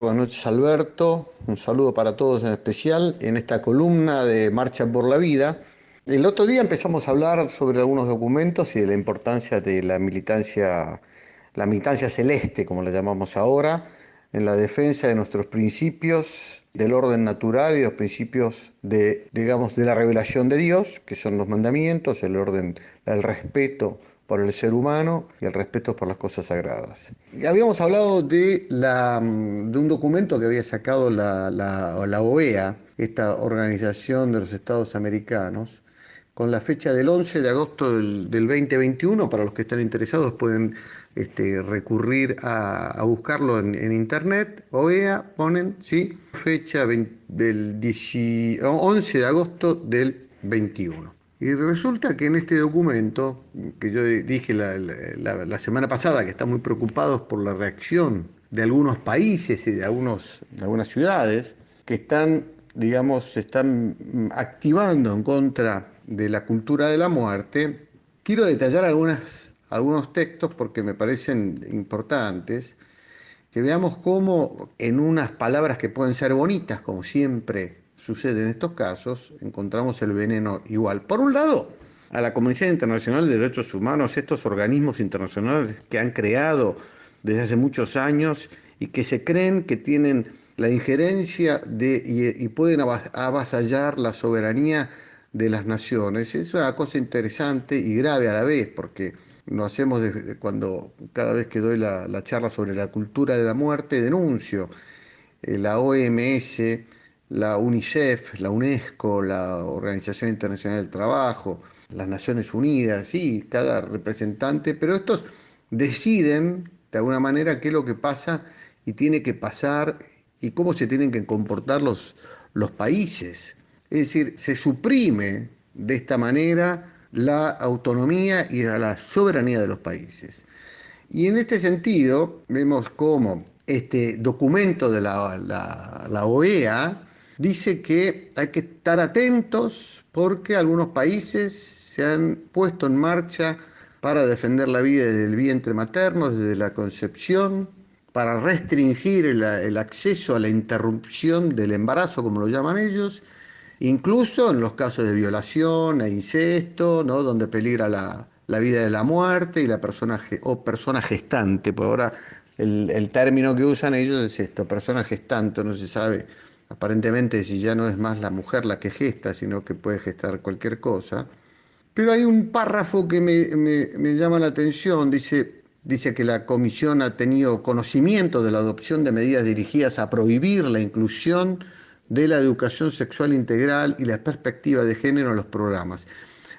Buenas noches, Alberto. Un saludo para todos en especial en esta columna de Marcha por la Vida. El otro día empezamos a hablar sobre algunos documentos y de la importancia de la militancia celeste, como la llamamos ahora, en la defensa de nuestros principios del orden natural y los principios de, digamos, de la revelación de Dios, que son los mandamientos, el orden, el respeto por el ser humano y el respeto por las cosas sagradas. Y habíamos hablado de un documento que había sacado la OEA, esta Organización de los Estados Americanos, con la fecha del 11 de agosto del 2021. Para los que están interesados pueden recurrir a buscarlo en internet. OEA, ponen, ¿sí? Fecha 11 de agosto del 21. Y resulta que en este documento, que yo dije la semana pasada, que están muy preocupados por la reacción de algunos países y de algunas ciudades, que están, digamos, se están activando en contra de la cultura de la muerte, quiero detallar algunos textos porque me parecen importantes, que veamos cómo en unas palabras que pueden ser bonitas, como siempre sucede en estos casos, encontramos el veneno igual. Por un lado, a la Comisión Internacional de Derechos Humanos, estos organismos internacionales que han creado desde hace muchos años y que se creen que tienen la injerencia y pueden avasallar la soberanía de las naciones. Es una cosa interesante y grave a la vez, porque lo hacemos cada vez que doy la charla sobre la cultura de la muerte, denuncio la OMS, la UNICEF, la UNESCO, la Organización Internacional del Trabajo, las Naciones Unidas, sí, cada representante, pero estos deciden de alguna manera qué es lo que pasa y tiene que pasar y cómo se tienen que comportar los países. Es decir, se suprime de esta manera la autonomía y la soberanía de los países. Y en este sentido, vemos cómo este documento de la OEA dice que hay que estar atentos porque algunos países se han puesto en marcha para defender la vida desde el vientre materno, desde la concepción, para restringir el acceso a la interrupción del embarazo, como lo llaman ellos, incluso en los casos de violación e incesto, ¿no? Donde peligra la vida de la muerte y la persona o persona gestante. Por ahora el término que usan ellos es esto, persona gestante, no se sabe aparentemente si ya no es más la mujer la que gesta, sino que puede gestar cualquier cosa. Pero hay un párrafo que me llama la atención, dice que la comisión ha tenido conocimiento de la adopción de medidas dirigidas a prohibir la inclusión de la educación sexual integral y la perspectiva de género en los programas.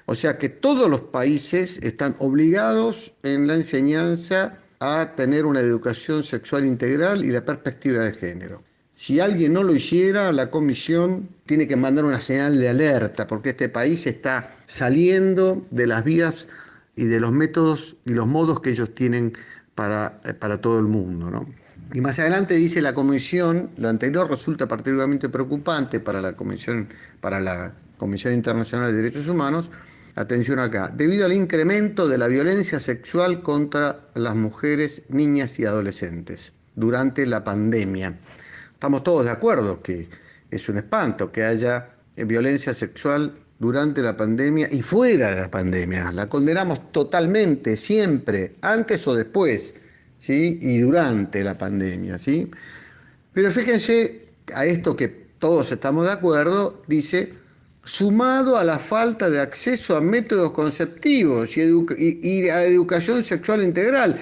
O sea que todos los países están obligados en la enseñanza a tener una educación sexual integral y la perspectiva de género. Si alguien no lo hiciera, la comisión tiene que mandar una señal de alerta, porque este país está saliendo de las vías y de los métodos y los modos que ellos tienen para todo el mundo, ¿no? Y más adelante dice la comisión, lo anterior resulta particularmente preocupante para la Comisión Internacional de Derechos Humanos. Atención acá, debido al incremento de la violencia sexual contra las mujeres, niñas y adolescentes durante la pandemia. Estamos todos de acuerdo que es un espanto que haya violencia sexual durante la pandemia y fuera de la pandemia. La condenamos totalmente, siempre, antes o después, ¿sí? Y durante la pandemia, ¿sí? Pero fíjense a esto que todos estamos de acuerdo, dice, sumado a la falta de acceso a métodos conceptivos y a educación sexual integral.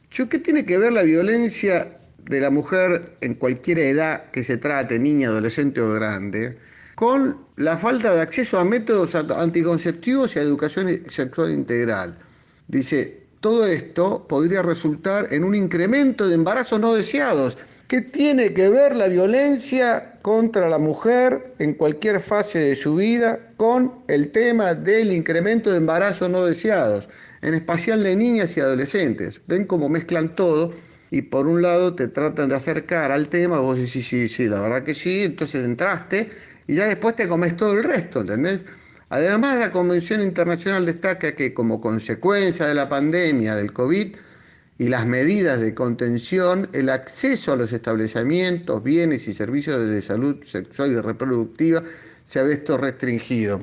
¿Qué tiene que ver la violencia de la mujer en cualquier edad que se trate, niña, adolescente o grande, con la falta de acceso a métodos anticonceptivos y a educación sexual integral? Dice, todo esto podría resultar en un incremento de embarazos no deseados. ¿Qué tiene que ver la violencia contra la mujer en cualquier fase de su vida con el tema del incremento de embarazos no deseados, en especial de niñas y adolescentes? ¿Ven cómo mezclan todo? Y por un lado te tratan de acercar al tema, vos decís, sí, la verdad que sí, entonces entraste y ya después te comes todo el resto, ¿entendés? Además, la Convención Internacional destaca que como consecuencia de la pandemia del COVID, y las medidas de contención, el acceso a los establecimientos, bienes y servicios de salud sexual y reproductiva se ha visto restringido.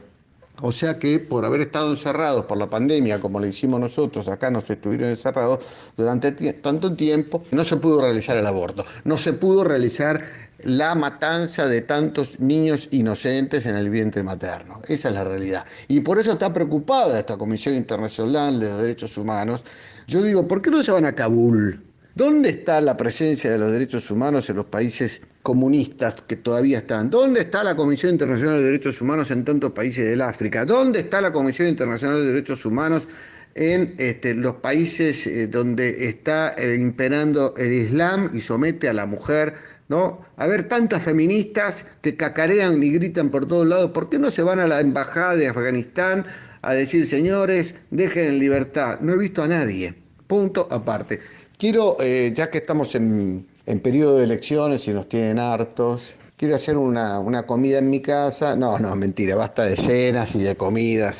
O sea que por haber estado encerrados por la pandemia, como lo hicimos nosotros, acá nos estuvieron encerrados durante tanto tiempo, no se pudo realizar el aborto, no se pudo realizar la matanza de tantos niños inocentes en el vientre materno. Esa es la realidad. Y por eso está preocupada esta Comisión Internacional de los Derechos Humanos. Yo digo, ¿por qué no se van a Kabul? ¿Dónde está la presencia de los derechos humanos en los países comunistas que todavía están? ¿Dónde está la Comisión Internacional de Derechos Humanos en tantos países del África? ¿Dónde está la Comisión Internacional de Derechos Humanos en los países donde está imperando el Islam y somete a la mujer? ¿No? A ver, tantas feministas que cacarean y gritan por todos lados, ¿por qué no se van a la embajada de Afganistán a decir, señores, dejen en libertad? No he visto a nadie. Punto aparte. Quiero, ya que estamos en periodo de elecciones y nos tienen hartos, quiero hacer una comida en mi casa. No, mentira, basta de cenas y de comidas.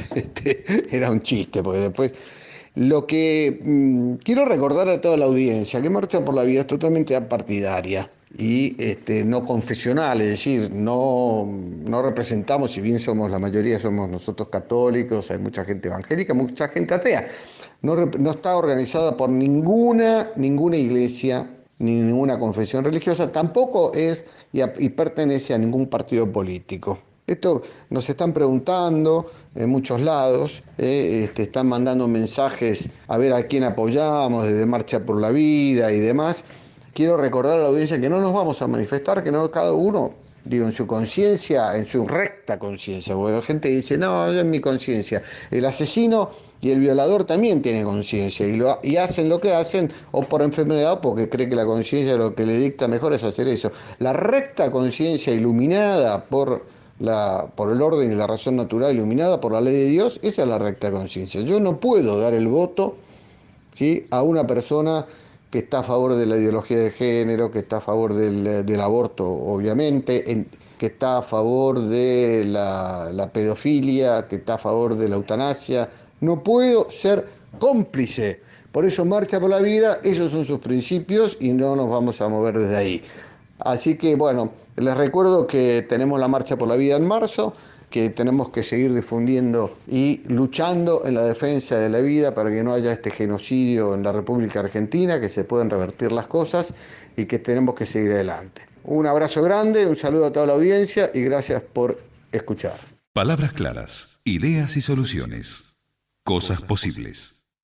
Era un chiste, porque después... Lo que quiero recordar a toda la audiencia, que Marcha por la Vida es totalmente apartidaria y no confesional, es decir, no representamos, si bien somos la mayoría, somos nosotros católicos, hay mucha gente evangélica, mucha gente atea, no está organizada por ninguna iglesia ni ninguna confesión religiosa, tampoco es y pertenece a ningún partido político. Esto nos están preguntando en muchos lados, están mandando mensajes a ver a quién apoyamos desde Marcha por la Vida y demás. Quiero recordar a la audiencia que no nos vamos a manifestar, que no cada uno, digo, en su conciencia, en su recta conciencia, porque la gente dice, no, yo en mi conciencia. El asesino y el violador también tienen conciencia y hacen lo que hacen o por enfermedad o porque cree que la conciencia lo que le dicta mejor es hacer eso. La recta conciencia iluminada por el orden y la razón natural, iluminada por la ley de Dios, esa es la recta conciencia. Yo no puedo dar el voto, ¿sí?, a una persona que está a favor de la ideología de género, que está a favor del aborto, obviamente, que está a favor de la pedofilia, que está a favor de la eutanasia. No puedo ser cómplice. Por eso Marcha por la Vida, esos son sus principios y no nos vamos a mover desde ahí. Así que bueno, les recuerdo que tenemos la Marcha por la Vida en marzo, que tenemos que seguir difundiendo y luchando en la defensa de la vida para que no haya este genocidio en la República Argentina, que se puedan revertir las cosas y que tenemos que seguir adelante. Un abrazo grande, un saludo a toda la audiencia y gracias por escuchar. Palabras claras, ideas y soluciones. Cosas posibles.